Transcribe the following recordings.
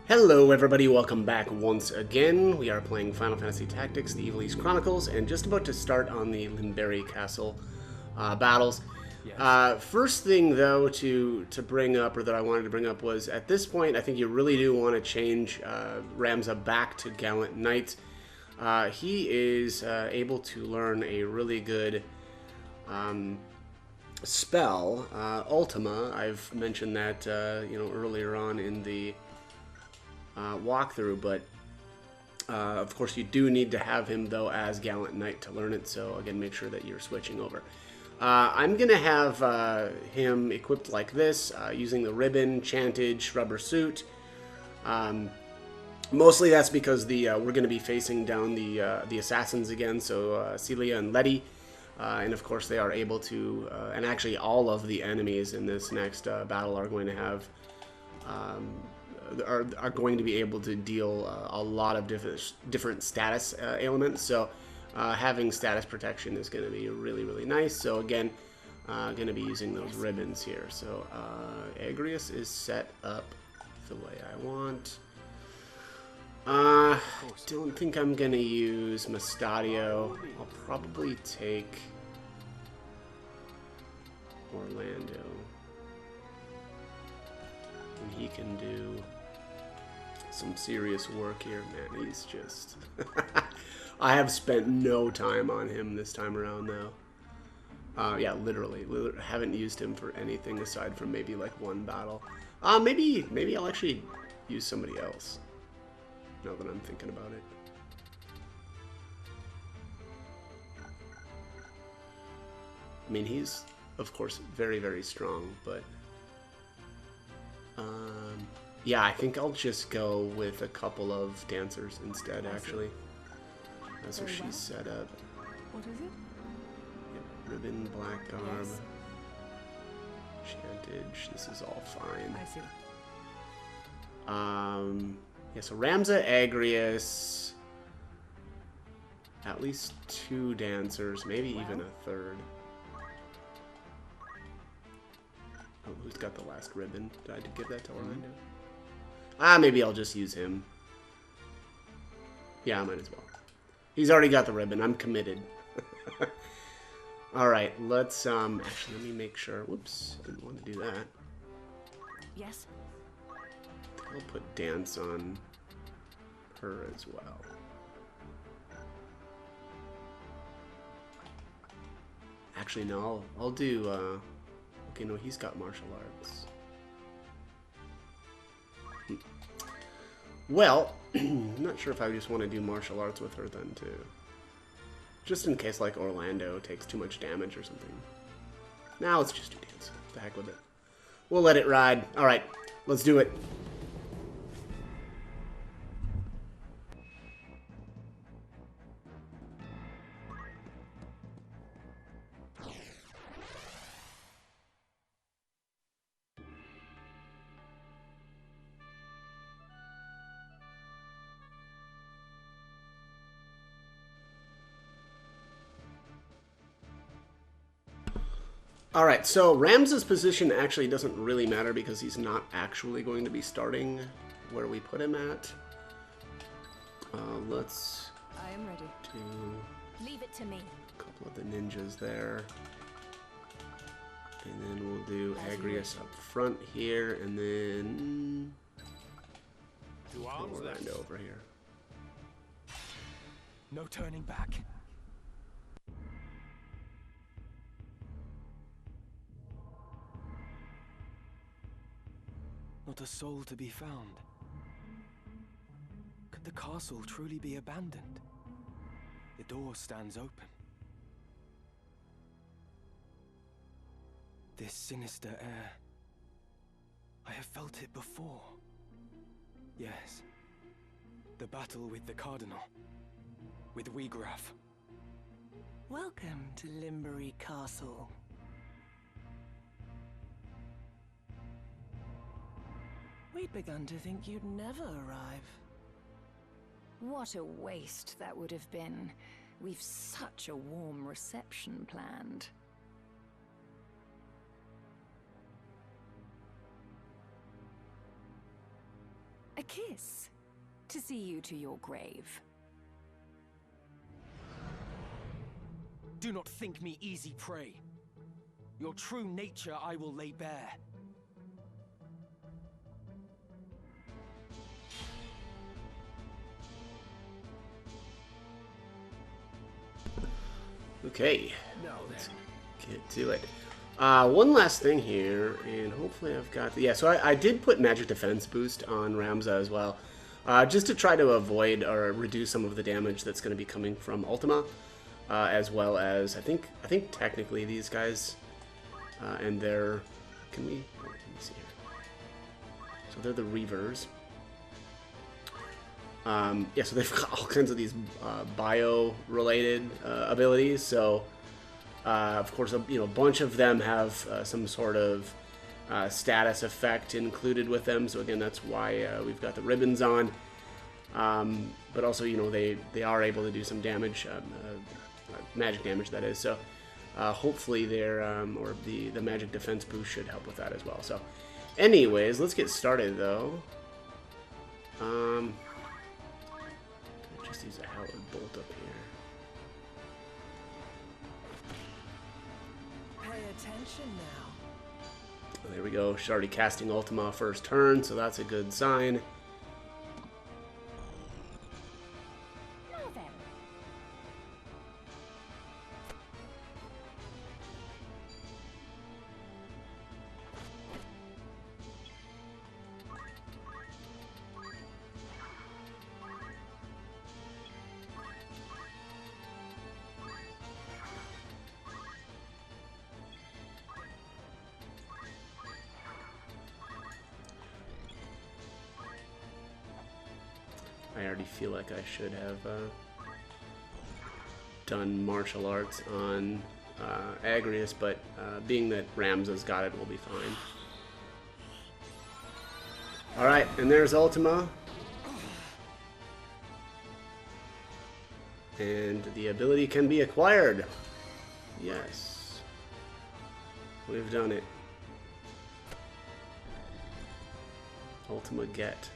Hello everybody, welcome back once again. We are playing Final Fantasy Tactics, the Ivalice Chronicles, and just about to start on the Limberry Castle battles. Yes. First thing though to bring up, or that I wanted to bring up, was at this point I think you really do want to change Ramza back to Gallant Knight. He is able to learn a really good spell, Ultima. I've mentioned that earlier on in the walkthrough, but of course you do need to have him though as Gallant Knight to learn it, so again make sure that you're switching over. I'm gonna have him equipped like this, using the ribbon, chantage, rubber suit. Mostly that's because we're gonna be facing down the assassins again, so Celia and Letty. And of course they are able to, and actually all of the enemies in this next battle are going to have are going to be able to deal a lot of different status ailments. So having status protection is going to be really nice. So again, going to be using those ribbons here. So Agrius is set up the way I want. Don't think I'm going to use Mustadio. I'll probably take Orlando. And he can do some serious work here. Man, he's just... I have spent no time on him this time around, though. Yeah, literally. Haven't used him for anything aside from maybe, like, one battle. Maybe I'll actually use somebody else, now that I'm thinking about it. I mean, he's, of course, very strong, but... yeah, I think I'll just go with a couple of dancers instead, actually. That's what she's set up. What is it? Yep, ribbon, black garb, chantage. This is all fine. I see. Yeah, so Ramza, Agrius, at least 2 dancers, maybe even a third. Oh, who's got the last ribbon? Did I give that to Orlando? Maybe I'll just use him. Yeah, I might as well. He's already got the ribbon. I'm committed. Alright, let's, actually, let me make sure. Whoops, didn't want to do that. Yes. I'll put dance on her as well. Actually, no, I'll do, okay, no, he's got martial arts. Well, I'm not sure if I just want to do martial arts with her then, too. Just in case, like, Orlando takes too much damage or something. Now let's just do dance. The heck with it. We'll let it ride. Alright, let's do it. Alright, so Ramza's position actually doesn't really matter because he's not actually going to be starting where we put him at. Let's I am ready. do Leave it to me. a couple of the ninjas there. And then we'll do Agrius up front here, and then Orlando over here. No turning back. Not a soul to be found. Could the castle truly be abandoned? The door stands open. This sinister air. I have felt it before. Yes. The battle with the Cardinal. With Wiegraf. Welcome to Limberry Castle. We'd begun to think you'd never arrive. What a waste that would have been. We've such a warm reception planned. A kiss to see you to your grave. Do not think me easy prey. Your true nature I will lay bare. Okay, let's get to it. One last thing here, and hopefully I've got... Yeah, so I did put magic defense boost on Ramza as well, just to try to avoid or reduce some of the damage that's going to be coming from Ultima, as well as, I think technically these guys, and they're... Let me see here. So they're the Reavers. Yeah, so they've got all kinds of these bio-related abilities. So, of course, a bunch of them have some sort of status effect included with them. So again, that's why we've got the ribbons on. But also, they are able to do some damage, magic damage, that is. So, hopefully, or the magic defense boost should help with that as well. So, anyways, let's get started though. Just use a Hallowed Bolt up here. Pay attention now. There we go. She's already casting Ultima first turn, so that's a good sign. Now then. I already feel like I should have done martial arts on Agrius, but being that Ramza's got it, we'll be fine. Alright, and there's Ultima. And the ability can be acquired. Yes. We've done it. Ultima get.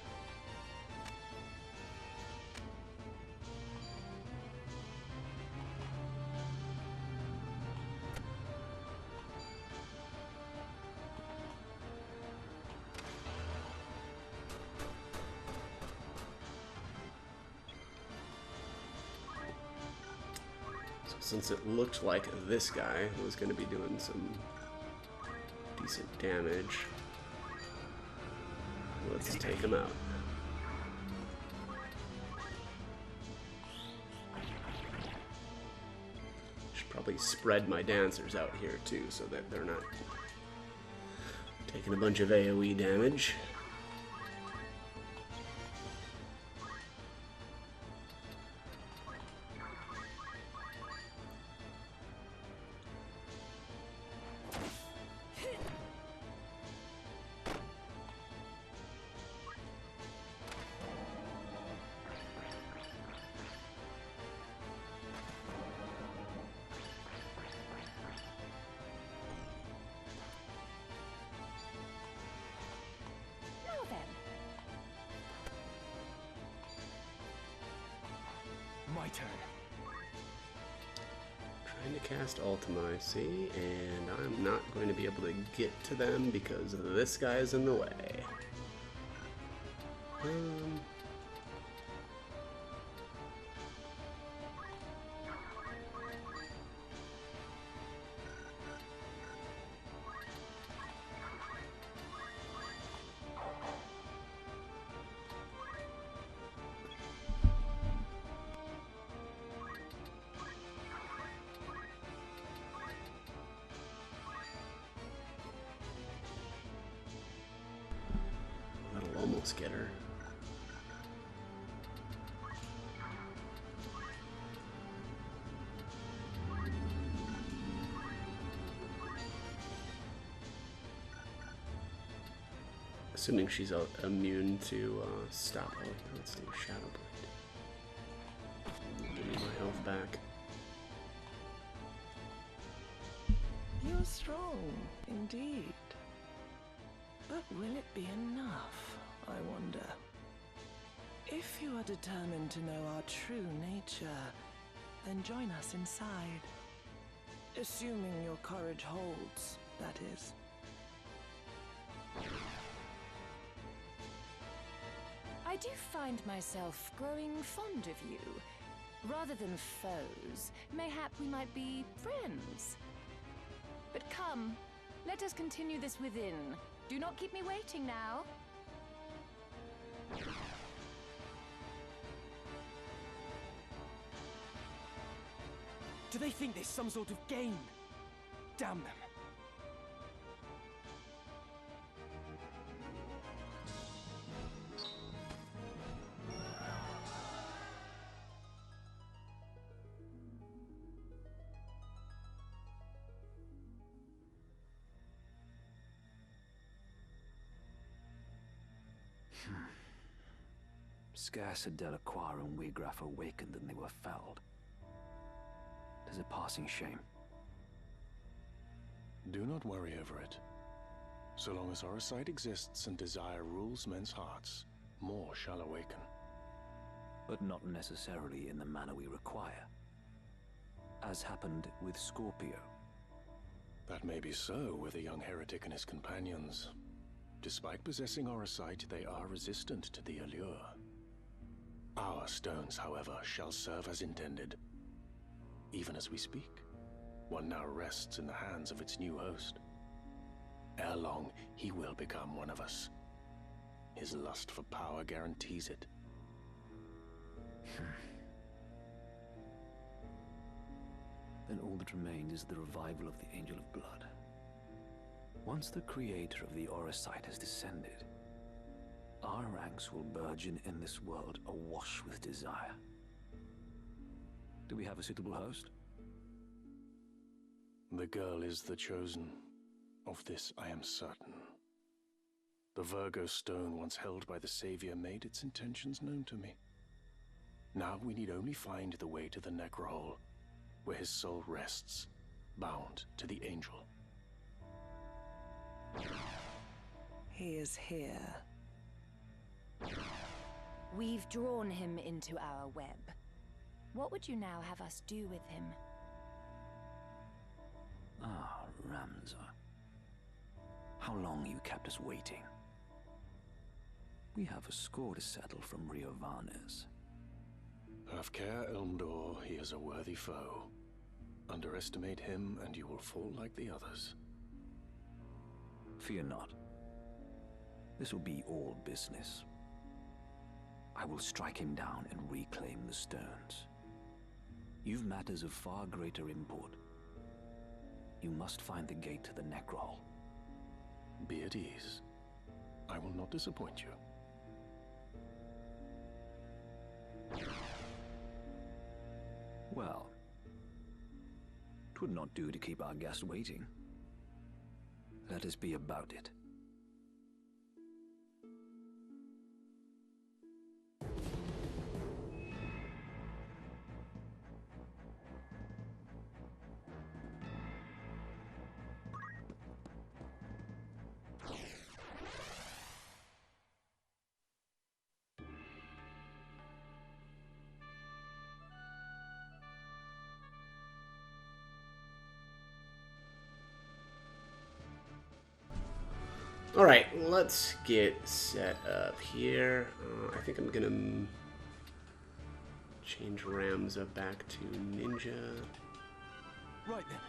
Since it looked like this guy was going to be doing some decent damage, let's take him out. Should probably spread my dancers out here too, so that they're not taking a bunch of AoE damage. My turn. Trying to cast Ultima, I see, and I'm not going to be able to get to them because this guy's in the way. That'll almost get her. Assuming she's immune to stop. Oh, let's do Shadow Blade. Give me my health back. You're strong, indeed. But will it be enough, I wonder? If you are determined to know our true nature, then join us inside. Assuming your courage holds, that is. I do find myself growing fond of you. Rather than foes, mayhap we might be friends. But come, let us continue this within. Do not keep me waiting now. Do they think there's some sort of game? Damn them. Scarce had Delacroix and Wiegraf awakened than they were felled. 'Tis a passing shame. Do not worry over it. So long as our sight exists and desire rules men's hearts, more shall awaken. But not necessarily in the manner we require. As happened with Scorpio. That may be so with the young heretic and his companions. Despite possessing our sight, they are resistant to the allure. Our stones, however, shall serve as intended. Even as we speak, one now rests in the hands of its new host. Ere long, he will become one of us. His lust for power guarantees it. Then all that remains is the revival of the Angel of Blood. Once the creator of the Orosite has descended, our ranks will burgeon in this world awash with desire. Do we have a suitable host? The girl is the chosen. Of this I am certain. The Virgo stone once held by the Savior made its intentions known to me. Now we need only find the way to the Necrohole, where his soul rests, bound to the Angel. He is here. We've drawn him into our web. What would you now have us do with him? Ah, Ramza. How long you kept us waiting. We have a score to settle from Riovanes. Have care, Elmdor, he is a worthy foe. Underestimate him and you will fall like the others. Fear not. This will be all business. I will strike him down and reclaim the stones. You've matters of far greater import. You must find the gate to the Necrohole. Be at ease. I will not disappoint you. Well, 'twould not do to keep our guest waiting. Let us be about it. Alright, let's get set up here. I think I'm gonna change Ramza back to Ninja. Right then.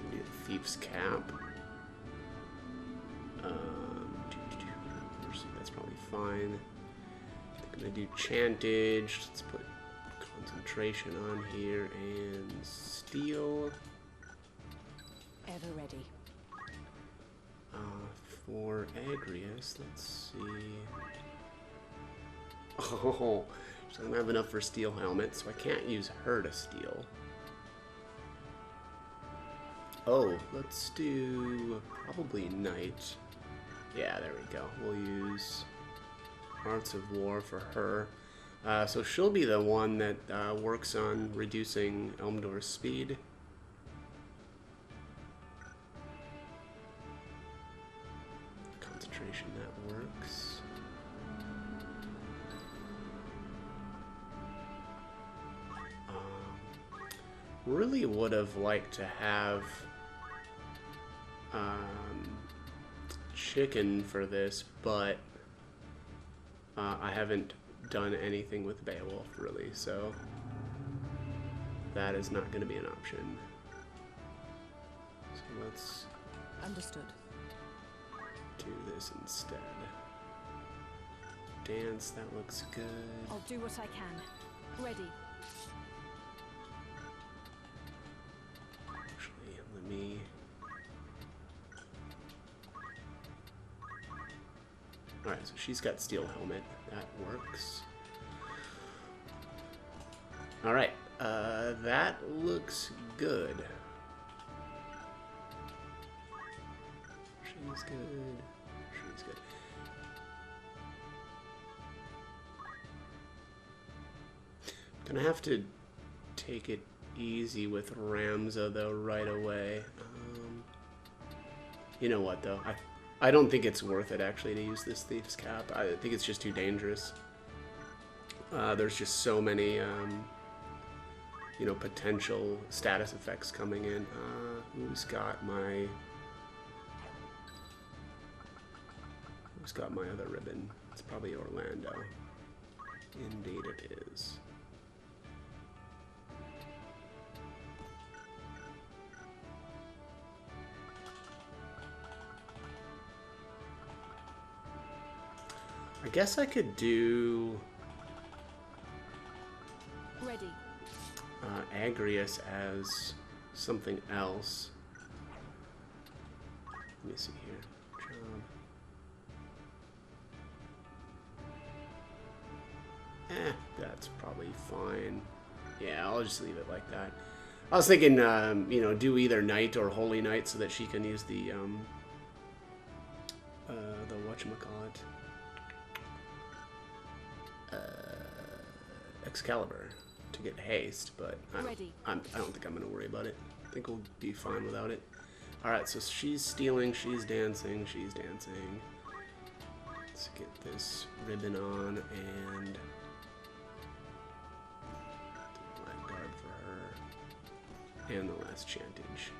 Maybe a Thief's Cap. That's probably fine. I think I'm gonna do Chantage. Let's put Concentration on here and Steel. Ever ready. For Agrius, let's see. Oh, she doesn't have enough for Steel Helmet, so I can't use her to steal. Oh, let's do probably Knight. Yeah, there we go. We'll use Arts of War for her. So she'll be the one that works on reducing Elmdor's speed. concentration, that works. Really would have liked to have chicken for this, but I haven't done anything with Beowulf really, so that is not going to be an option. So let's Understood. do this instead. Dance, that looks good. I'll do what I can. Ready. Actually, let me... Alright, so she's got steel helmet. That works. Alright, that looks good. She's good. She's good. Gonna have to take it easy with Ramza though right away. You know what though? I don't think it's worth it actually to use this Thief's Cap. I think it's just too dangerous. There's just so many you know, potential status effects coming in. Who's got my other ribbon? It's probably Orlando. Indeed it is. I guess I could do Ready. Agrius as something else. Let me see here. John. That's probably fine. Yeah, I'll just leave it like that. I was thinking, you know, do either Knight or Holy Knight so that she can use the whatchamacallit, Excalibur to get haste, but I don't think I'm going to worry about it. I think we'll be fine without it. Alright, so she's stealing, she's dancing, she's dancing. Let's get this ribbon on and Blackguard for her. And the last chantage.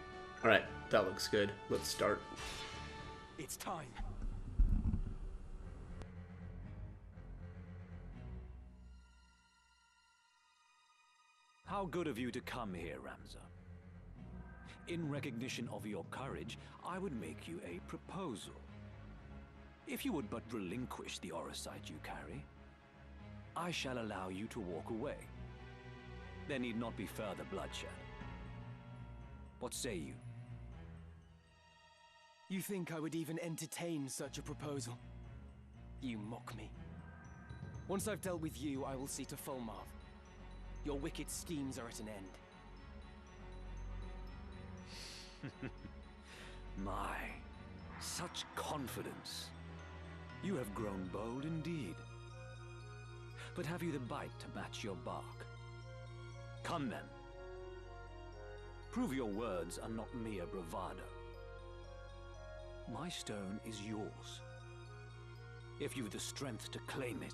Alright, that looks good. Let's start. It's time. How good of you to come here, Ramza. In recognition of your courage, I would make you a proposal. If you would but relinquish the Orosite you carry, I shall allow you to walk away. There need not be further bloodshed. What say you? You think I would even entertain such a proposal? You mock me. Once I've dealt with you, I will see to Fulmarv. Your wicked schemes are at an end. My, such confidence. You have grown bold indeed. But have you the bite to match your bark? Come then. Prove your words are not mere bravado. My stone is yours, if you've the strength to claim it.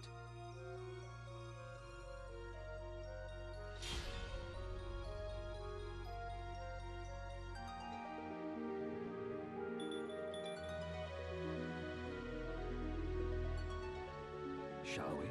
Shall we?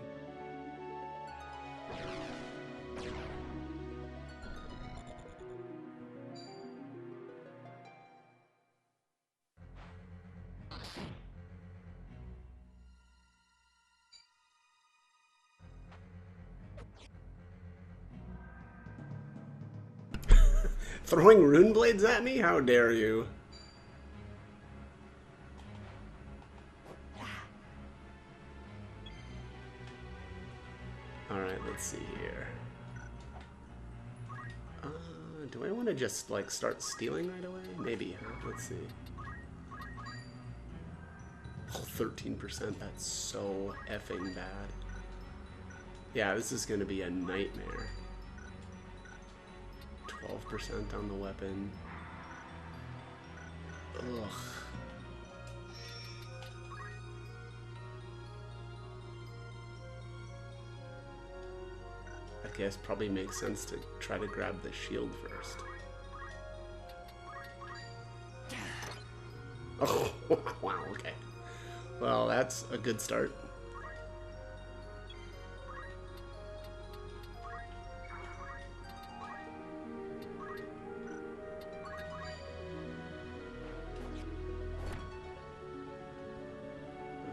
Throwing rune blades at me? How dare you? Alright, let's see here. Do I want to just, like, start stealing right away? Maybe, huh? Let's see. Oh, 13%. That's so effing bad. Yeah, this is going to be a nightmare. 12% on the weapon. Ugh. guess probably makes sense to try to grab the shield first. Oh, wow, okay. Well, that's a good start.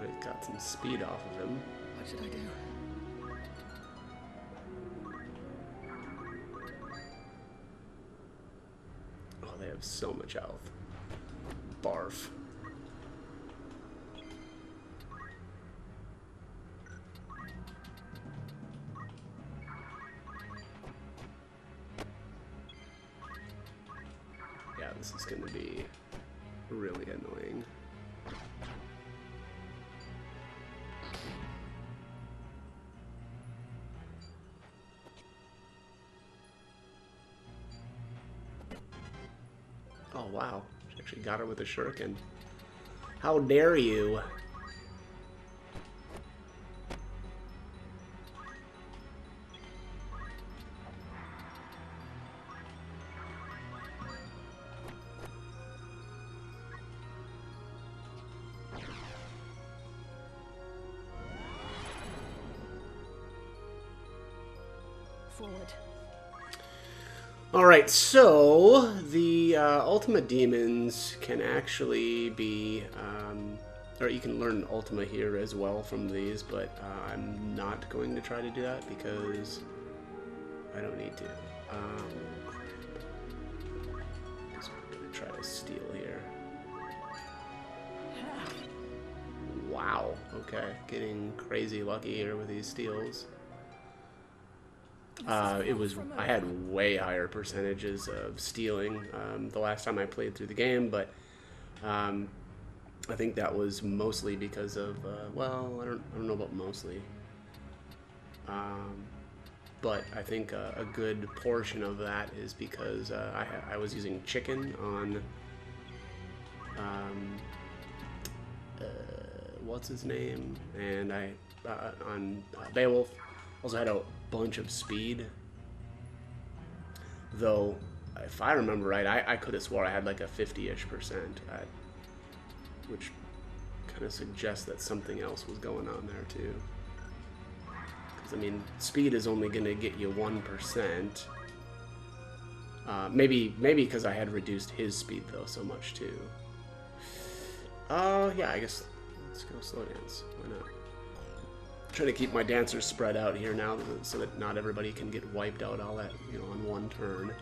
I got some speed off of him. What should I do? Oh, they have so much health. Barf. Yeah, this is going to be really annoying. Oh, wow. She actually got her with a shuriken. How dare you? Forward. Alright, so the Ultima Demons can actually be, or you can learn Ultima here as well from these, but I'm not going to try to do that because I don't need to. Just going to try to steal here. Wow, okay, getting crazy lucky here with these steals. I had way higher percentages of stealing the last time I played through the game, but I think that was mostly because of, well, I don't know about mostly, but I think a good portion of that is because I was using chicken on, what's his name, and on Beowulf. Also had a bunch of speed, though if I remember right, I could have swore I had like a 50-ish%, which kind of suggests that something else was going on there too. Because I mean, speed is only going to get you 1%. Maybe because I had reduced his speed though so much too. Yeah, I guess let's go slow dance. Why not? Trying to keep my dancers spread out here now so that not everybody can get wiped out all at, you know, on one turn.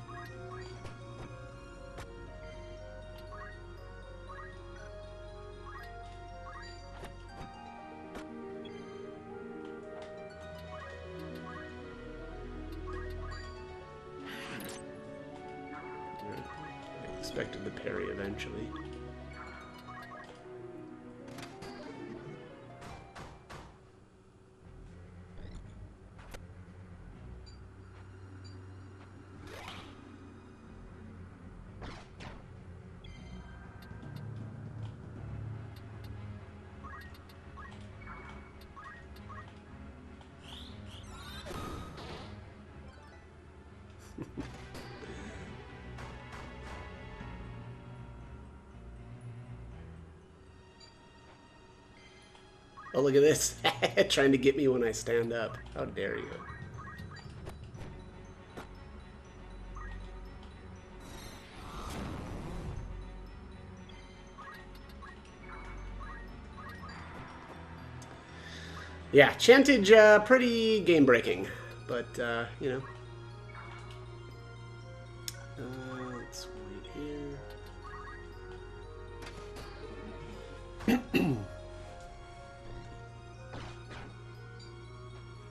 I expected the parry eventually. Oh, look at this. Trying to get me when I stand up. How dare you. Yeah, Chantage, pretty game-breaking, but, you know. Let's wait here.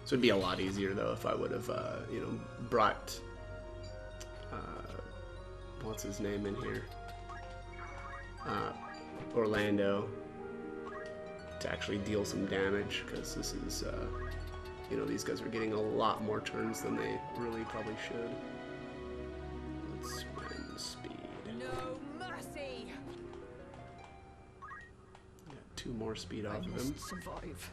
So it'd be a lot easier, though, if I would have, you know, brought, what's his name in here? Orlando, to actually deal some damage, because this is, you know, these guys are getting a lot more turns than they really probably should. Let's spend speed. No mercy. Got 2 more speed off of him. Survive.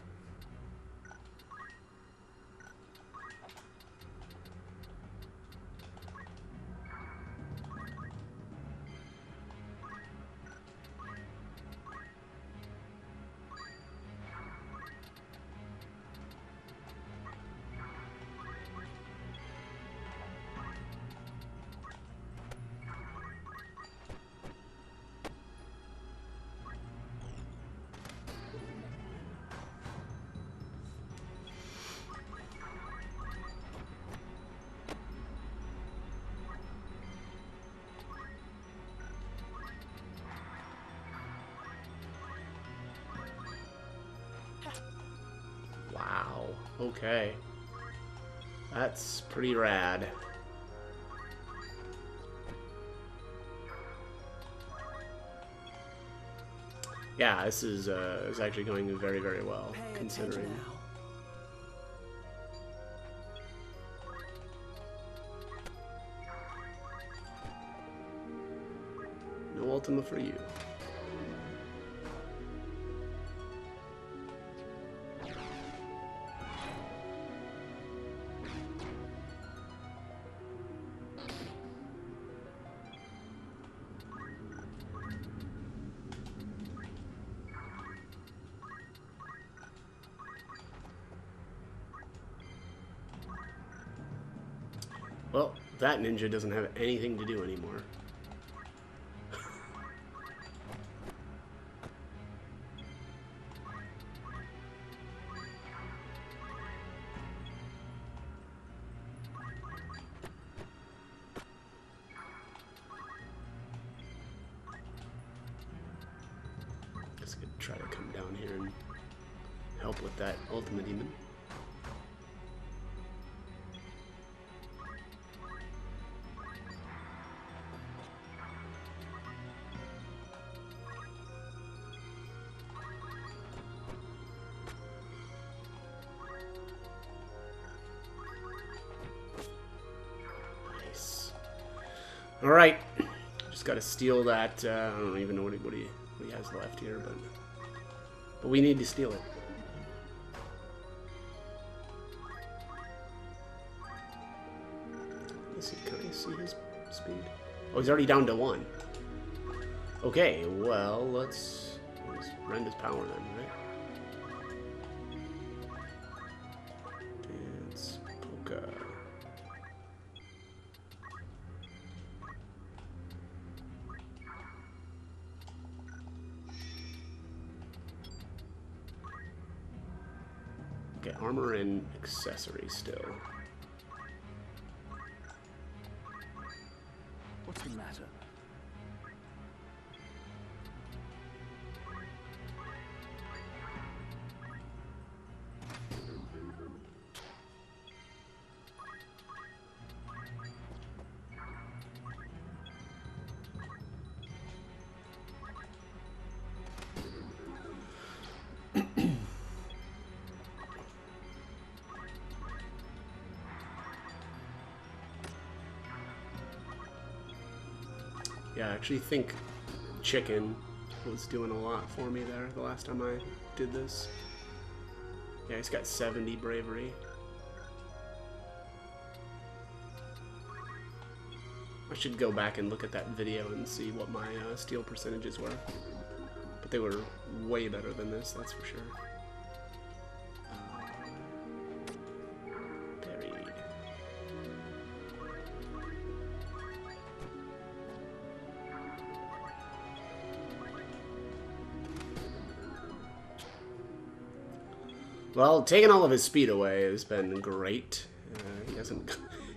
Okay. That's pretty rad. Yeah, this is actually going very, very well, considering. No Ultima for you. Well, that ninja doesn't have anything to do anymore. Guess I could try to come down here and help with that Ultima Demon. All right, just got to steal that. I don't even know what he has left here, but we need to steal it. Let's see, can I see his speed? Oh, he's already down to 1. Okay, well let's rend his power then, right? Dance polka. Okay, armor and accessory still. What's the matter? Yeah, I actually think chicken was doing a lot for me there the last time I did this. Yeah, he's got 70 bravery. I should go back and look at that video and see what my steal percentages were. But they were way better than this, that's for sure. Buried. Well, taking all of his speed away has been great.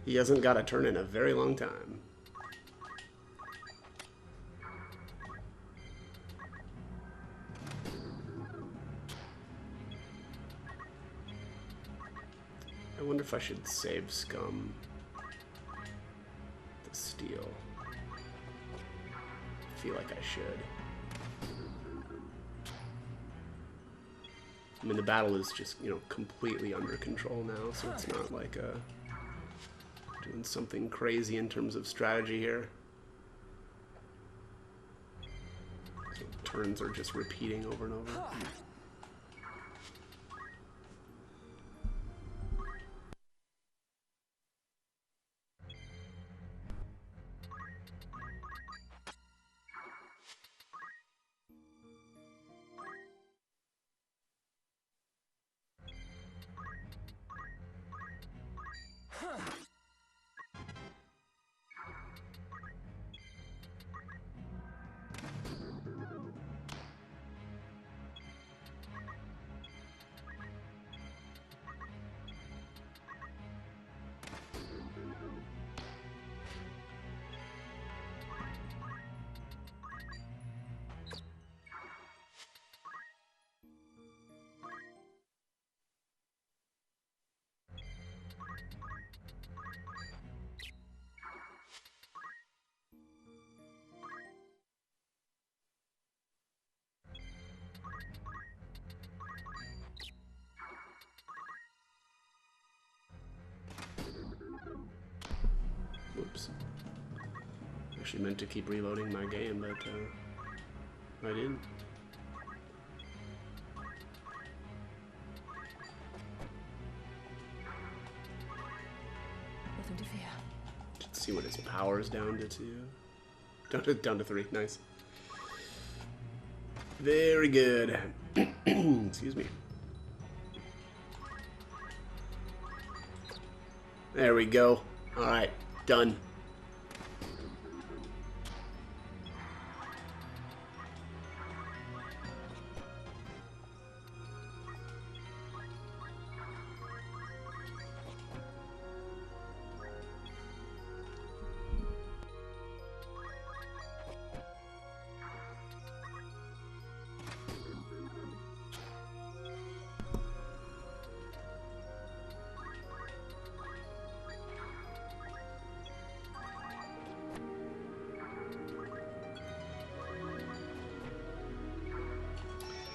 He hasn't got a turn in a very long time. I wonder if I should save Scum the steal. I feel like I should. I mean, the battle is just, you know, completely under control now, so it's not like doing something crazy in terms of strategy here. So turns are just repeating over and over. actually meant to keep reloading my game, but I didn't. Nothing to fear. Let's see what his power's down to 2. Down to 3. Nice. Very good. Excuse me. There we go. Alright, done.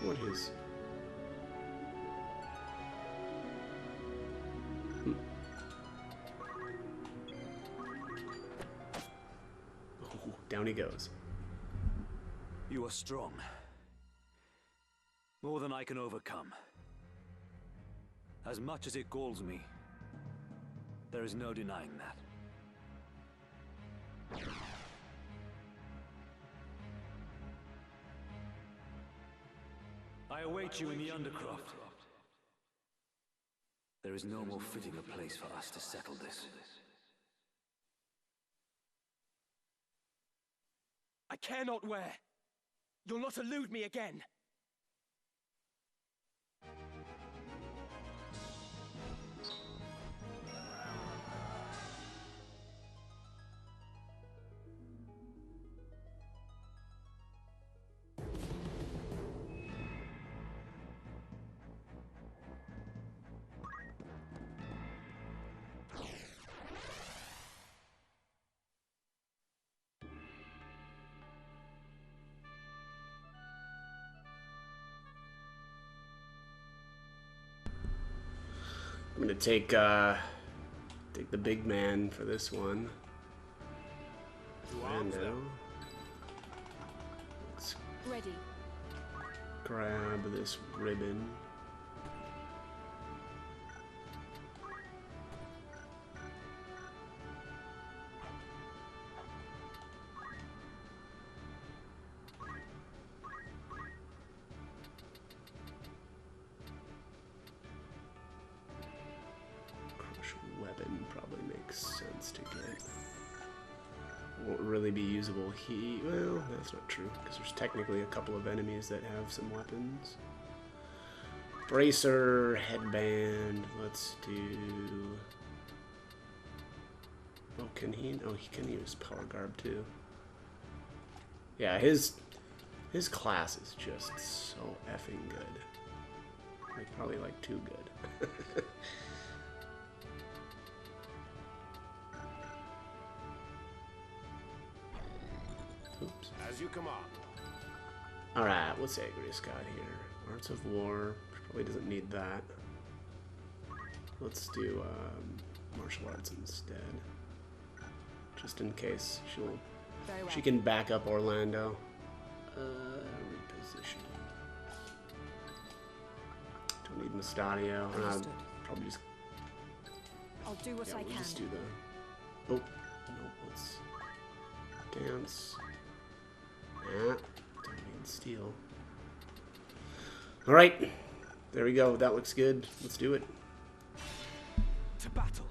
What is? Oh, down he goes. You are strong. More than I can overcome. As much as it galls me, there is no denying that. I await you in the Undercroft. There is no more fitting a place for us to settle this. I care not where. You'll not elude me again. I'm gonna take the big man for this one. Lando. Let's Ready. grab this ribbon. Weapon probably makes sense to get. Won't really be usable well, that's not true, because there's technically a couple of enemies that have some weapons. Bracer, headband, let's do... Oh, can he? Oh, he can use power garb too. Yeah, his class is just so effing good. Like, probably like too good. Oops. As you command. Alright, what's Agrius got here? Arts of War. Probably doesn't need that. Let's do martial arts instead. Just in case Very well. she can back up Orlando. Reposition. Don't need Mustadio. Understood. Probably just I'll do what I we'll can. just do the. Oh no, let's dance. Yeah, don't need steel. All right, there we go. That looks good. Let's do it. To battle.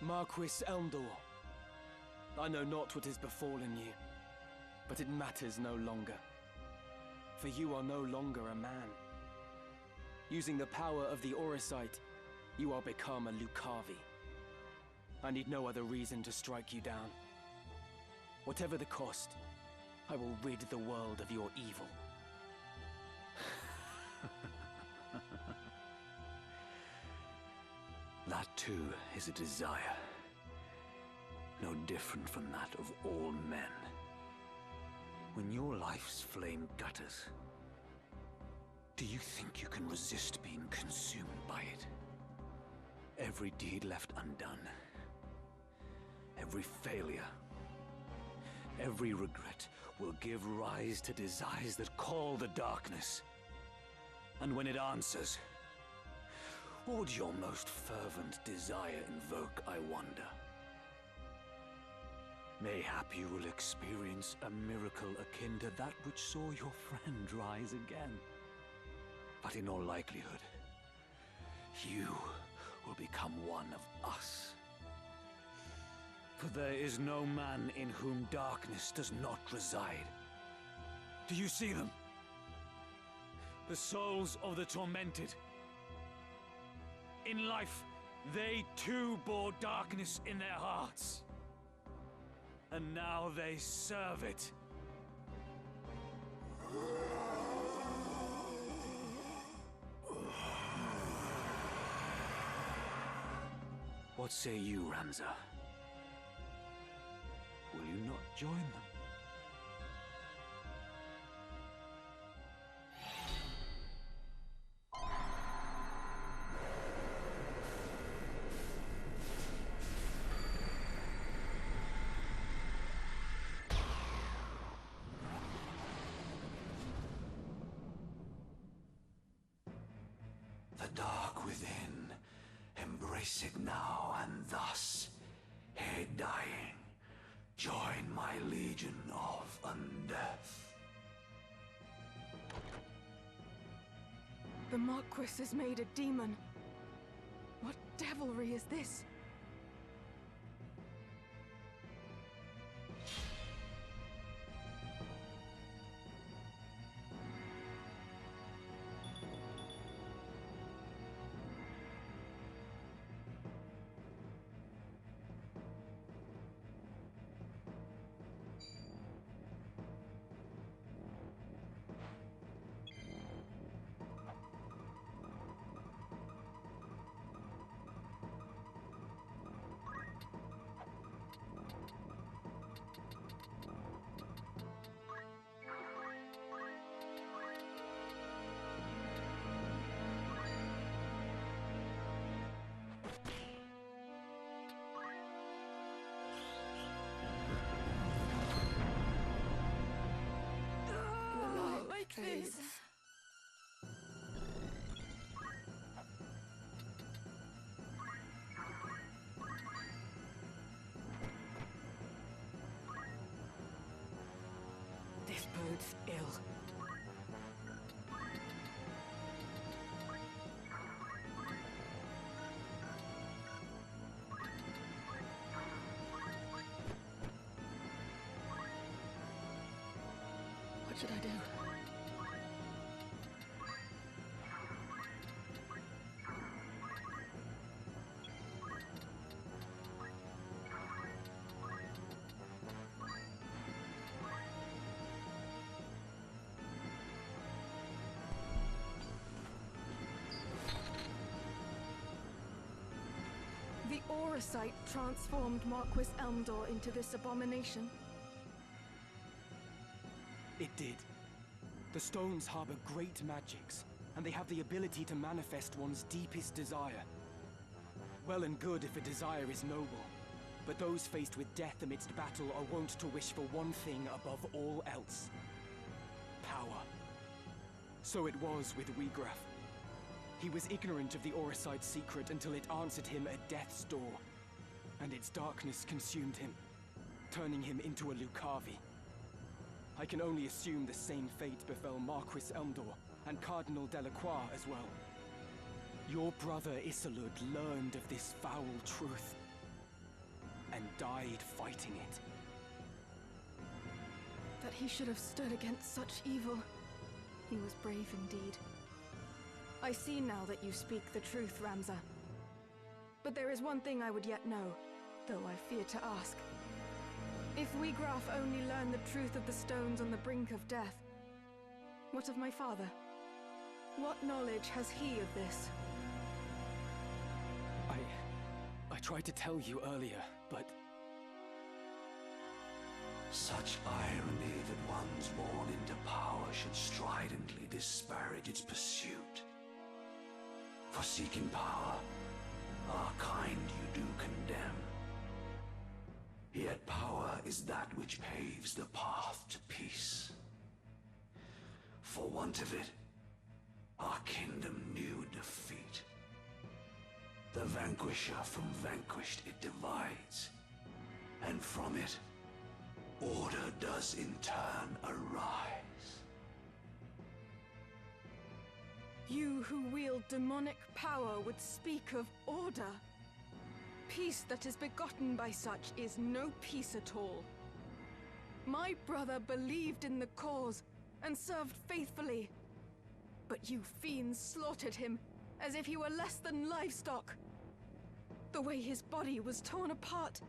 Marquis Elmdor, I know not what has befallen you, but it matters no longer. For you are no longer a man. Using the power of the Oricite, you are become a Lucavi. I need no other reason to strike you down. Whatever the cost, I will rid the world of your evil. That too is a desire. No different from that of all men. When your life's flame gutters, do you think you can resist being consumed by it? Every deed left undone. Every failure. Every regret will give rise to desires that call the darkness. And when it answers, what would your most fervent desire invoke, I wonder? Mayhap you will experience a miracle akin to that which saw your friend rise again. But in all likelihood, you will become one of us. For there is no man in whom darkness does not reside. Do you see them? The souls of the tormented. In life, they too bore darkness in their hearts. And now they serve it. What say you, Ramza? Will you not join them? The dark within, embrace it now, and thus, ere dying, join my legion of undeath. The Marquis is made a demon. What devilry is this? This. This bodes ill. What should I do? The Auracite transformed Marquis Elmdor into this abomination. It did. The stones harbor great magics, and they have the ability to manifest one's deepest desire. Well and good if a desire is noble, but those faced with death amidst battle are wont to wish for one thing above all else. Power. So it was with Wiegraf. He was ignorant of the Auracite's secret until it answered him at death's door, and its darkness consumed him, turning him into a Lucavi. I can only assume the same fate befell Marquis Elmdor and Cardinal Delacroix as well. Your brother Isolud learned of this foul truth and died fighting it. That he should have stood against such evil. He was brave indeed. I see now that you speak the truth, Ramza. But there is one thing I would yet know, though I fear to ask. If Wiegraf only learned the truth of the stones on the brink of death, what of my father? What knowledge has he of this? I tried to tell you earlier, but... Such irony that ones born into power should stridently disparage its pursuit. For seeking power, Our kind you do condemn. Yet power is that which paves the path to peace. For want of it, our kingdom knew defeat. The vanquisher from vanquished it divides, and from it, order does in turn arise. You who wield demonic power would speak of order. Peace that is begotten by such is no peace at all. My brother believed in the cause and served faithfully. But you fiends slaughtered him as if he were less than livestock. The way his body was torn apart.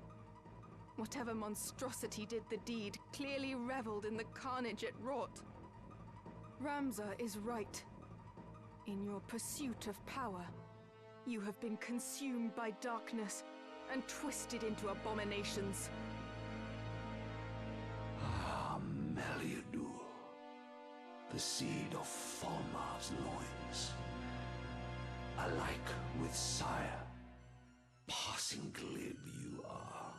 Whatever monstrosity did the deed clearly reveled in the carnage it wrought. Ramza is right. In your pursuit of power, you have been consumed by darkness and twisted into abominations. Ah, Meliadul, the seed of Falmar's loins. Alike with sire, passing glib you are.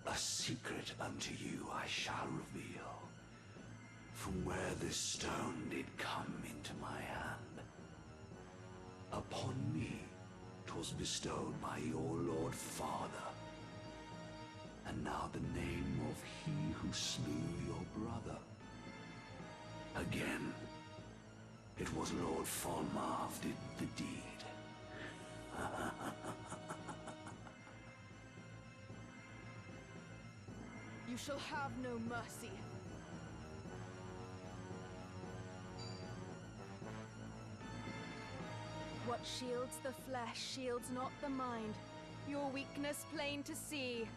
A secret unto you I shall reveal. From where this stone did come into my hand. Upon me 'twas bestowed by your lord father. And now the name of he who slew your brother. Again, it was Lord Falmar did the deed. You shall have no mercy. What shields the flesh shields not the mind. Your weakness plain to see.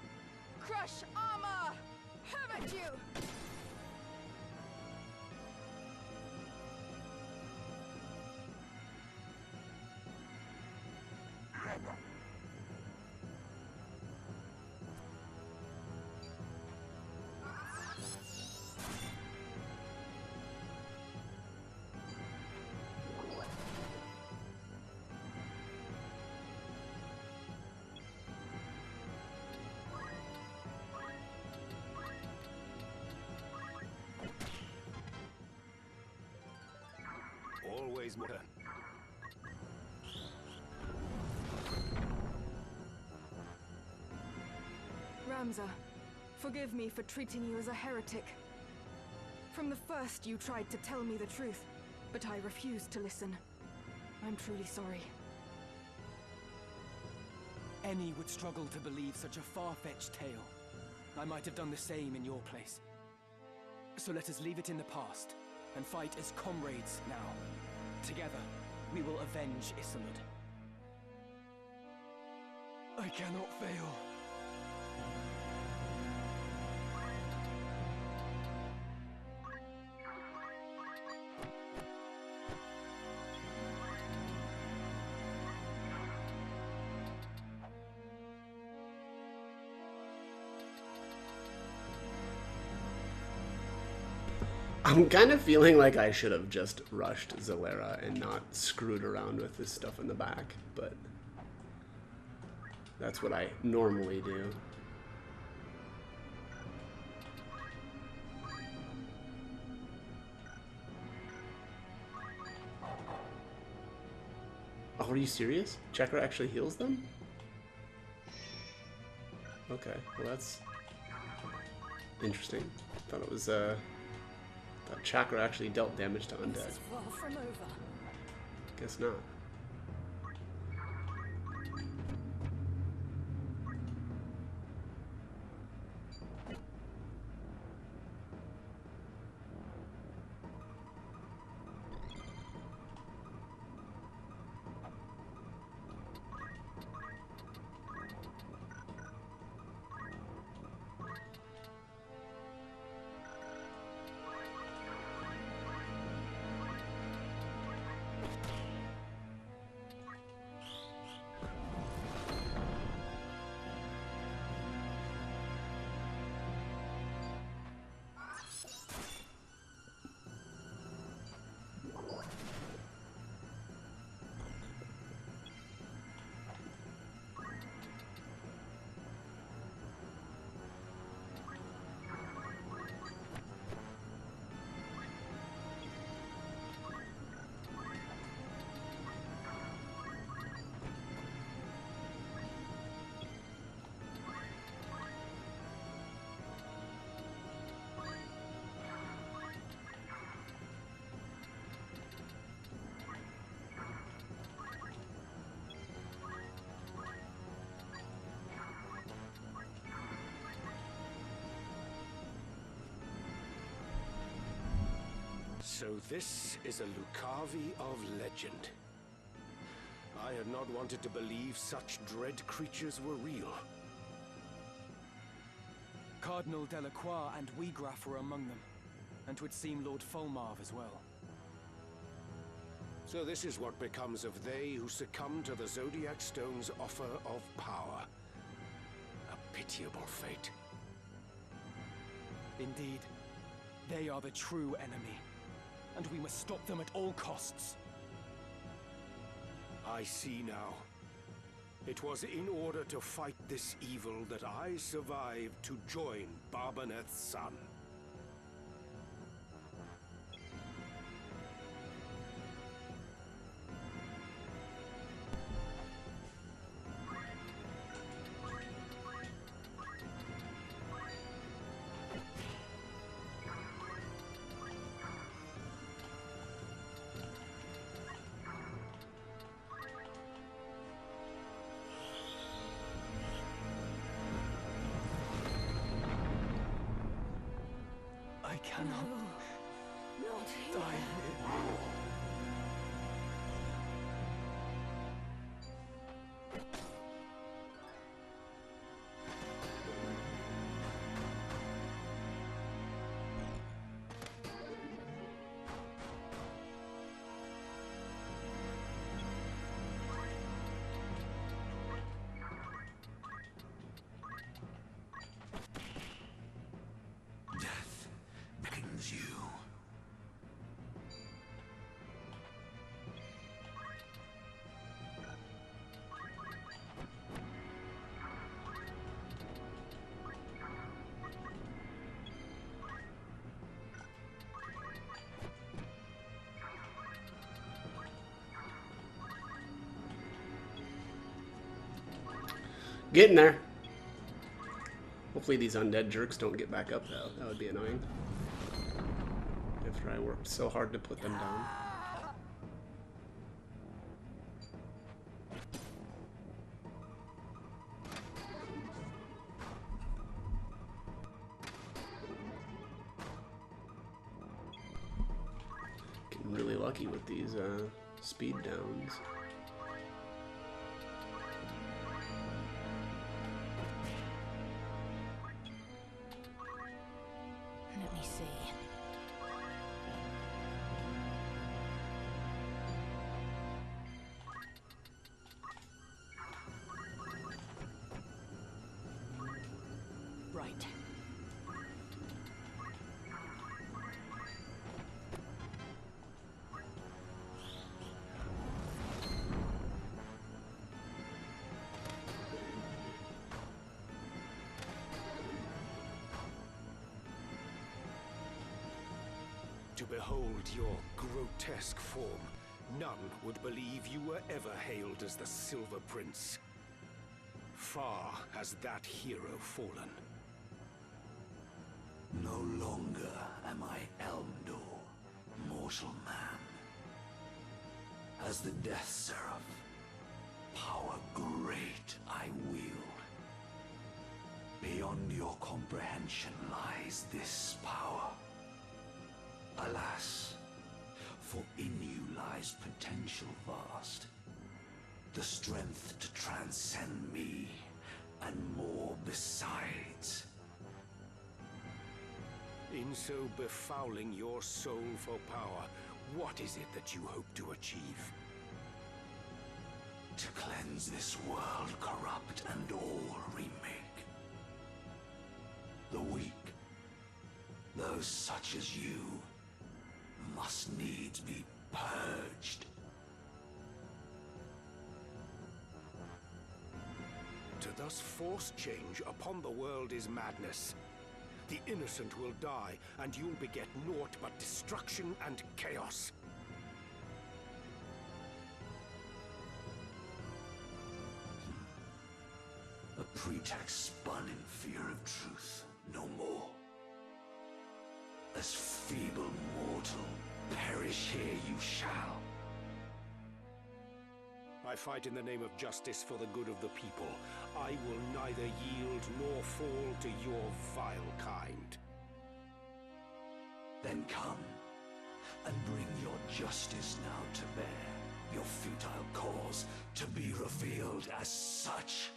Crush armor! Have at you! Always more. Ramza, forgive me for treating you as a heretic. From the first you tried to tell me the truth, but I refused to listen. I'm truly sorry. Any would struggle to believe such a far-fetched tale. I might have done the same in your place. So let us leave it in the past, and fight as comrades now. Together, we will avenge Isolde. I cannot fail. I'm kind of feeling like I should have just rushed Zalera and not screwed around with this stuff in the back, but that's what I normally do. Oh, are you serious? Chakra actually heals them? Okay, well that's interesting. Thought it was thought Chakra actually dealt damage to undead. This is far from over. Guess not. So this is a Lucavi of legend. I had not wanted to believe such dread creatures were real. Cardinal Delacroix and Wiegraf were among them, and 'twould seem Lord Folmarv as well. So this is what becomes of they who succumb to the Zodiac Stone's offer of power. A pitiable fate. Indeed, they are the true enemy, and we must stop them at all costs. I see now. It was in order to fight this evil that I survived to join Barbaneth's son. I cannot die here. Death beckons you. Getting there. Hopefully these undead jerks don't get back up, though. That would be annoying. After I worked so hard to put them down. Getting really lucky with these speed downs. Let me see. Right. To behold your grotesque form, none would believe you were ever hailed as the Silver Prince. Far has that hero fallen. No longer am I Elmdor, mortal man. As the Death Seraph, power great I wield. Beyond your comprehension lies this power. Alas, for in you lies potential vast. The strength to transcend me, and more besides. In so befouling your soul for power, what is it that you hope to achieve? To cleanse this world corrupt and all remake. The weak, those such as you, must needs be purged. To thus force change upon the world is madness. The innocent will die, and you'll beget naught but destruction and chaos. A pretext spun in fear of truth, no more. As feeble mortal, perish here you shall. I fight in the name of justice for the good of the people. I will neither yield nor fall to your vile kind. Then come, and bring your justice now to bear, your futile cause to be revealed as such.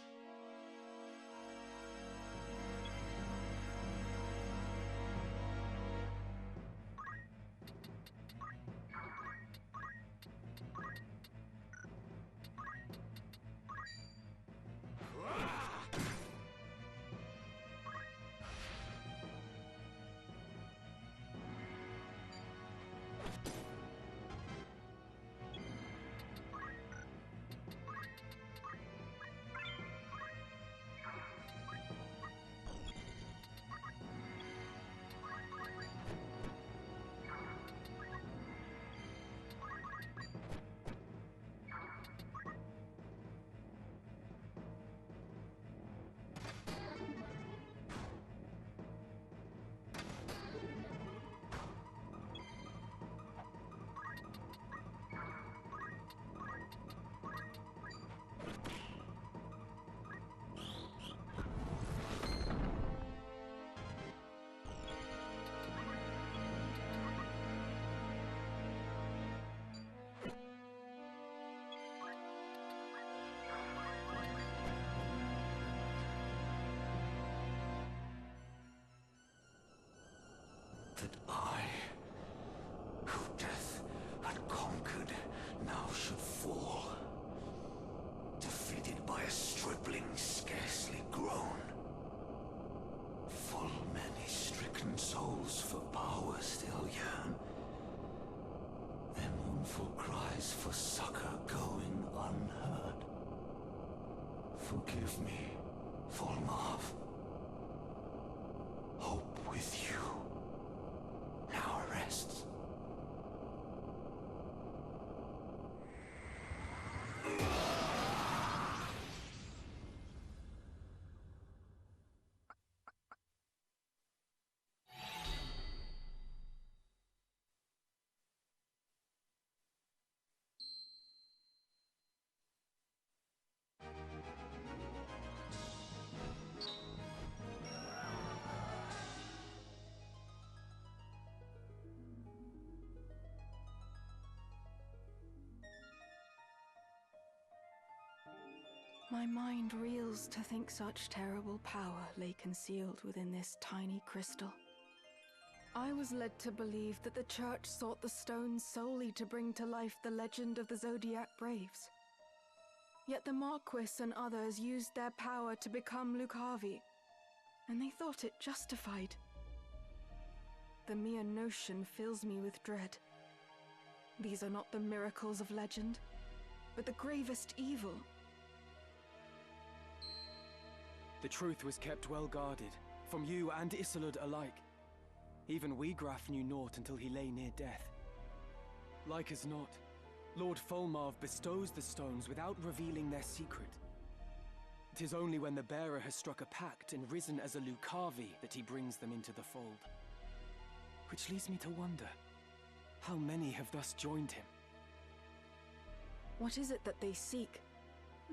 That I, who death had conquered, now should fall, defeated by a stripling scarcely grown. Full many stricken souls for power still yearn, their mournful cries for succor going unheard. Forgive me, Volmarv. Hope with you now rests. My mind reels to think such terrible power lay concealed within this tiny crystal. I was led to believe that the Church sought the stones solely to bring to life the legend of the Zodiac Braves. Yet the Marquis and others used their power to become Lucavi, and they thought it justified. The mere notion fills me with dread. These are not the miracles of legend, but the gravest evil. The truth was kept well guarded, from you and Isolde alike. Even Wiegraf knew naught until he lay near death. Like as not, Lord Volmarv bestows the stones without revealing their secret. It is only when the bearer has struck a pact and risen as a Lucavi that he brings them into the fold. Which leads me to wonder, how many have thus joined him? What is it that they seek?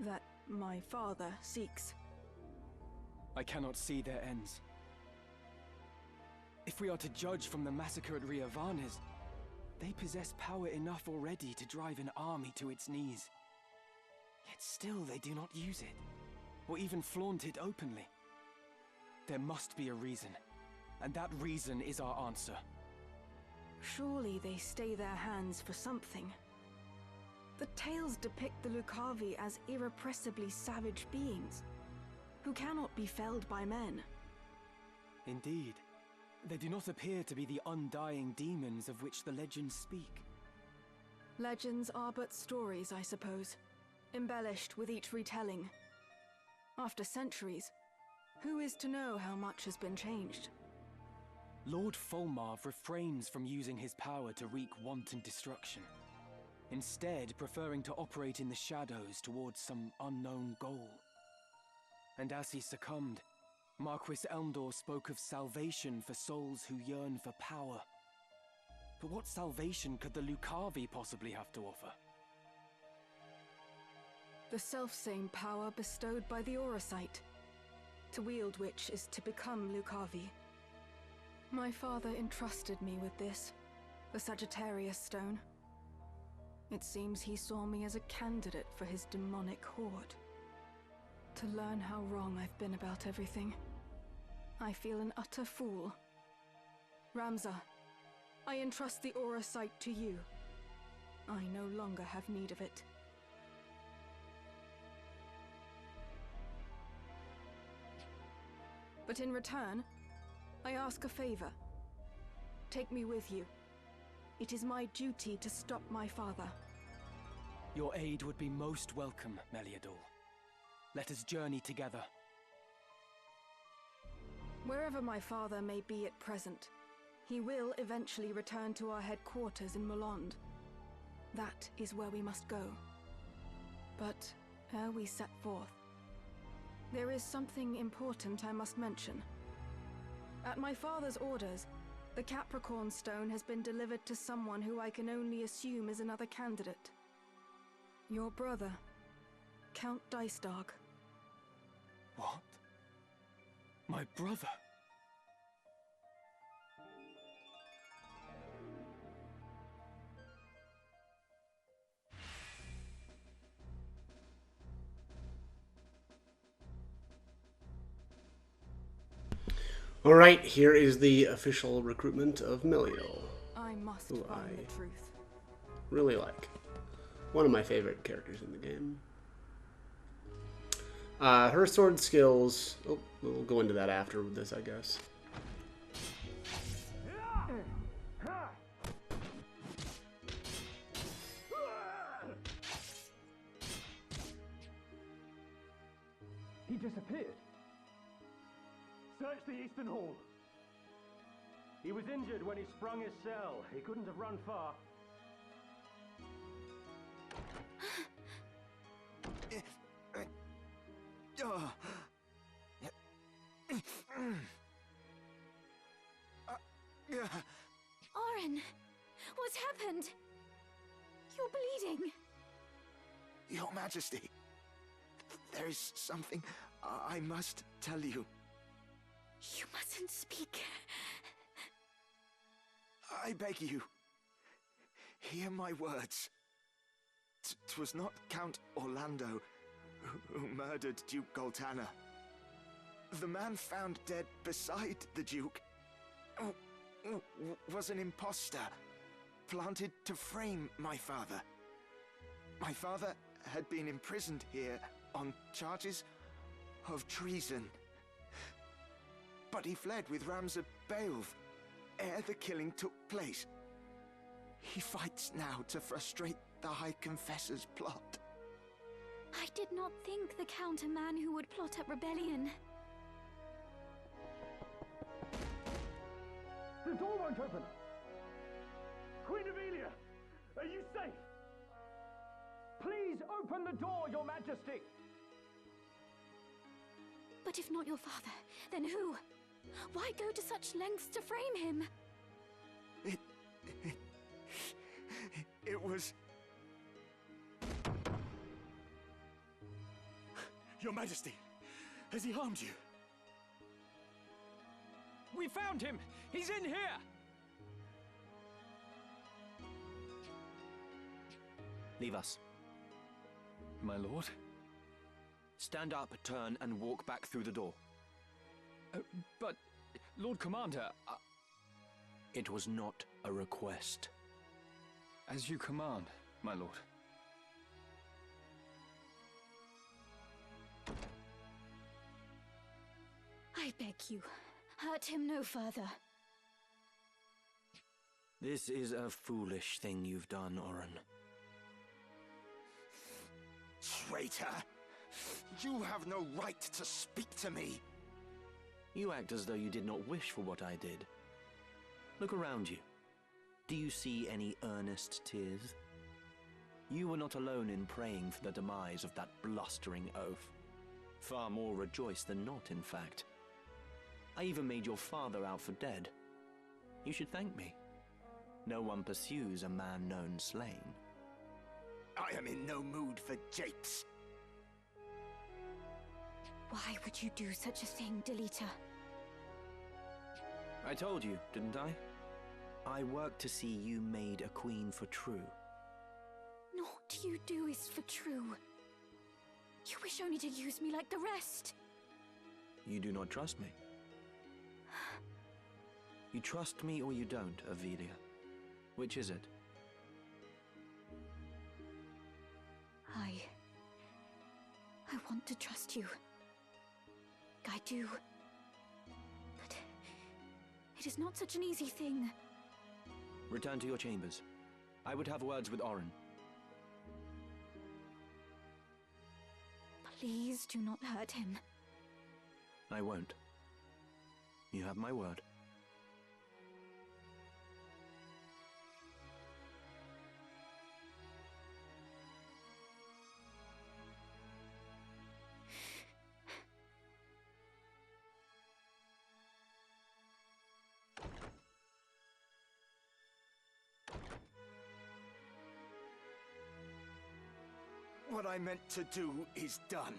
That my father seeks? I cannot see their ends. If we are to judge from the massacre at Riovanes, they possess power enough already to drive an army to its knees. Yet still they do not use it, or even flaunt it openly. There must be a reason, and that reason is our answer. Surely they stay their hands for something. The tales depict the Lucavi as irrepressibly savage beings, who cannot be felled by men. Indeed. They do not appear to be the undying demons of which the legends speak. Legends are but stories, I suppose, embellished with each retelling. After centuries, who is to know how much has been changed? Lord Volmarv refrains from using his power to wreak wanton destruction, instead preferring to operate in the shadows towards some unknown goal. And as he succumbed, Marquis Elmdor spoke of salvation for souls who yearn for power. But what salvation could the Lucavi possibly have to offer? The selfsame power bestowed by the Auracite, to wield which is to become Lucavi. My father entrusted me with this, The Sagittarius stone. It seems he saw me as a candidate for his demonic horde. To learn how wrong I've been about everything, I feel an utter fool. Ramza, I entrust the Aura Sight to you. I no longer have need of it. But in return, I ask a favor. Take me with you. It is my duty to stop my father. Your aid would be most welcome, Meliador. Let us journey together. Wherever my father may be at present, he will eventually return to our headquarters in Molond. That is where we must go. But ere we set forth, there is something important I must mention. At my father's orders, the Capricorn Stone has been delivered to someone who I can only assume is another candidate. Your brother, Count Dicedog. What? My brother? All right, here is the official recruitment of Melio. I must find the truth. Really like. One of my favorite characters in the game. Her sword skills... Oh, we'll go into that after this, I guess. He disappeared. Search the Eastern Hall. He was injured when he sprung his cell. He couldn't have run far. Oren, what's happened? You're bleeding. Your Majesty, there is something I must tell you. You mustn't speak. I beg you, hear my words. 'Twas not Count Orlando who murdered Duke Goltana. The man found dead beside the Duke was an imposter, planted to frame my father. My father had been imprisoned here on charges of treason. But he fled with Ramza Beowulf ere the killing took place. He fights now to frustrate the High Confessor's plot. I did not think the Count a man who would plot a rebellion. The door won't open. Queen Ivalice, are you safe? Please open the door, Your Majesty. But if not your father, then who? Why go to such lengths to frame him? It was... Your Majesty, has he harmed you? We found him! He's in here! Leave us. My lord? Stand up, turn, and walk back through the door. But, Lord Commander, It was not a request. as you command, my lord. I beg you, hurt him no further. This is a foolish thing you've done, Oren. Traitor! You have no right to speak to me! You act as though you did not wish for what I did. Look around you. Do you see any earnest tears? You were not alone in praying for the demise of that blustering oaf. Far more rejoiced than not, in fact. I even made your father out for dead. You should thank me. No one pursues a man known slain. I am in no mood for japes. Why would you do such a thing, Delita? I told you, didn't I? I work to see you made a queen for true. Naught you do is for true. You wish only to use me like the rest. You do not trust me. You trust me or you don't, Ivalice. Which is it? I want to trust you. I do. But it is not such an easy thing. Return to your chambers. I would have words with Orin. Please do not hurt him. I won't. You have my word. What I meant to do is done.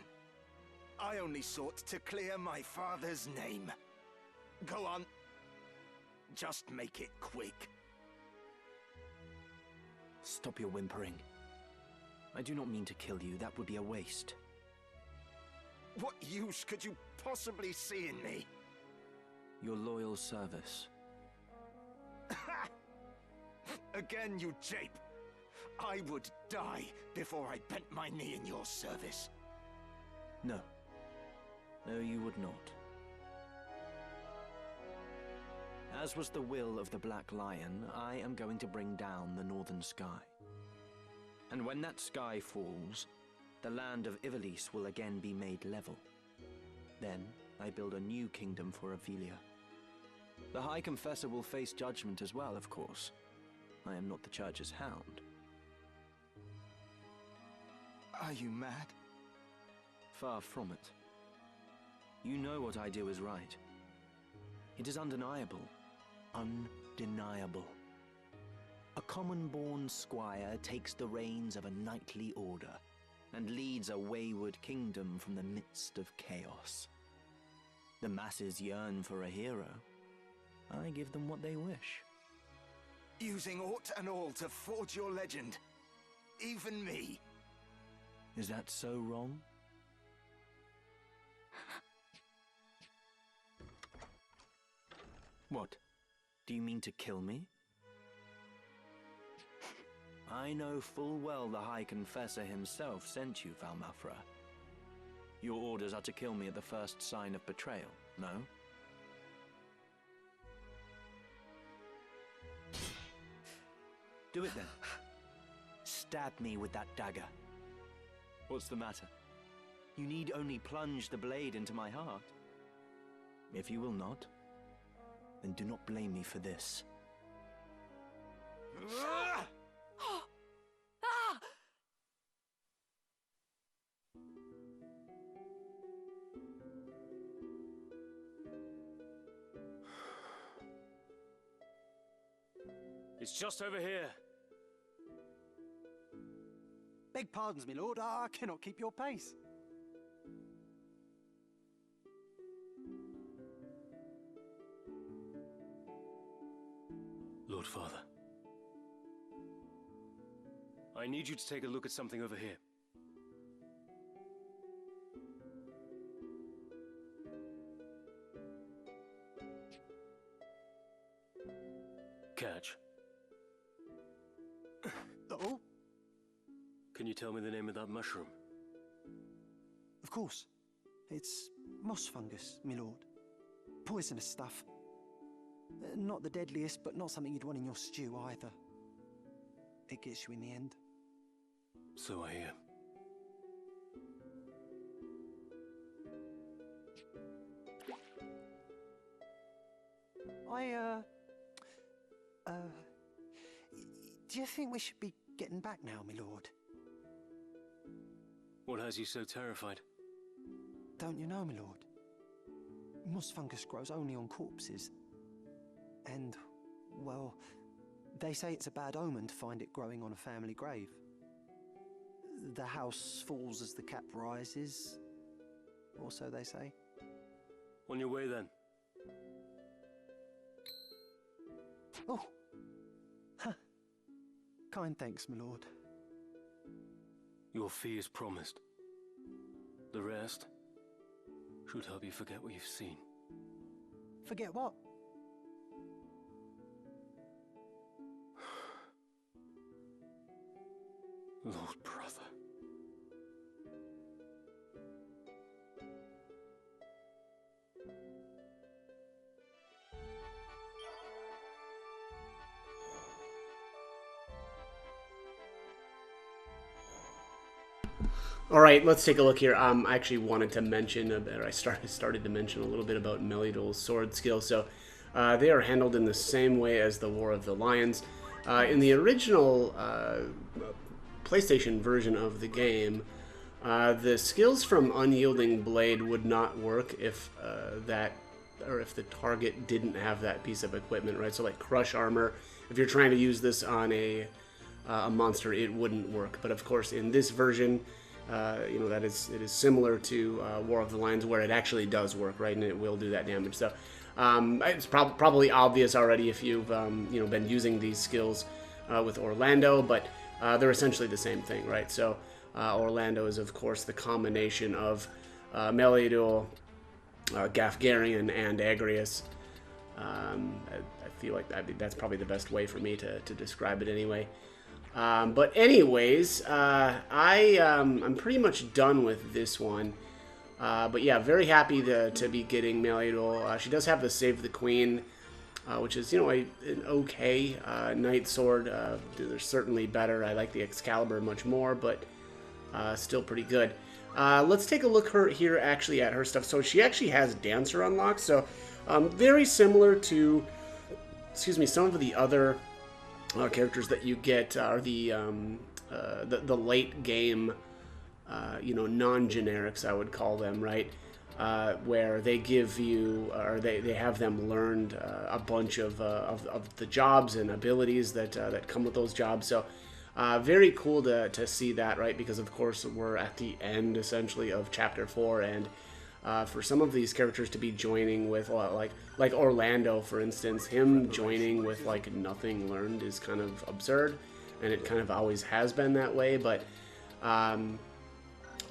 I only sought to clear my father's name. Go on. Just make it quick. Stop your whimpering. I do not mean to kill you. That would be a waste. What use could you possibly see in me? Your loyal service. Again, you jape. I would die before I bent my knee in your service. No. No, you would not. As was the will of the Black Lion, I am going to bring down the northern sky. And when that sky falls, the land of Ivalice will again be made level. Then I build a new kingdom for Ivalice. The High Confessor will face judgment as well, of course. I am not the Church's hound. Are you mad? Far from it. You know what I do is right. It is undeniable. Undeniable. A common-born squire takes the reins of a knightly order and leads a wayward kingdom from the midst of chaos. The masses yearn for a hero. I give them what they wish. Using aught and all to forge your legend. Even me. Is that so wrong? What? Do you mean to kill me? I know full well the High Confessor himself sent you, Valmafra. Your orders are to kill me at the first sign of betrayal, no? Do it then. Stab me with that dagger. What's the matter? You need only plunge the blade into my heart. If you will not, then do not blame me for this. It's just over here. Beg pardons, my lord, I cannot keep your pace. Lord Father, I need you to take a look at something over here. Catch. Oh? Can you tell me the name of that mushroom? Of course. It's moss fungus, my lord. Poisonous stuff. Not the deadliest, but not something you'd want in your stew either. It gets you in the end. So I hear. Do you think we should be getting back now, my lord? What has you so terrified? Don't you know, my lord? Moss fungus grows only on corpses. And, well, they say it's a bad omen to find it growing on a family grave. The house falls as the cap rises, or so they say. On your way then. Oh, Kind thanks, my lord. Your fee is promised. The rest should help you forget what you've seen. Forget what? Lord brother. All right, let's take a look here. I actually wanted to mention, or I started to mention a little bit about Melidol's sword skill. So they are handled in the same way as the War of the Lions. In the original PlayStation version of the game, the skills from Unyielding Blade would not work if if the target didn't have that piece of equipment, right? So like Crush Armor, if you're trying to use this on a monster, it wouldn't work. But of course, in this version, you know, it is similar to War of the Lions, where it actually does work, right, and it will do that damage. So it's probably obvious already if you've you know, been using these skills with Orlando, but they're essentially the same thing, right? So Orlando is of course the combination of Melidol, Gafgarian, and Agrius. I feel like that's probably the best way for me to describe it anyway. But anyways, I'm pretty much done with this one. But yeah, very happy to be getting Melidol. She does have the Save the Queen, which is, you know, an okay Knight Sword. There's certainly better. I like the Excalibur much more, but still pretty good. Let's take a look here actually at her stuff. So she actually has Dancer unlocked. So very similar to, excuse me, some of the other characters that you get are the late game, you know, non-generics, I would call them, right? Where they give you, or they have them learned a bunch of the jobs and abilities that come with those jobs. So very cool to see that, right? Because of course we're at the end essentially of Chapter 4, and for some of these characters to be joining with like Orlando, for instance, him joining with like nothing learned is kind of absurd, and it kind of always has been that way. But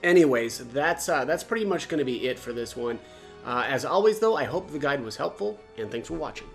anyways, that's pretty much going to be it for this one. As always though, I hope the guide was helpful, and thanks for watching.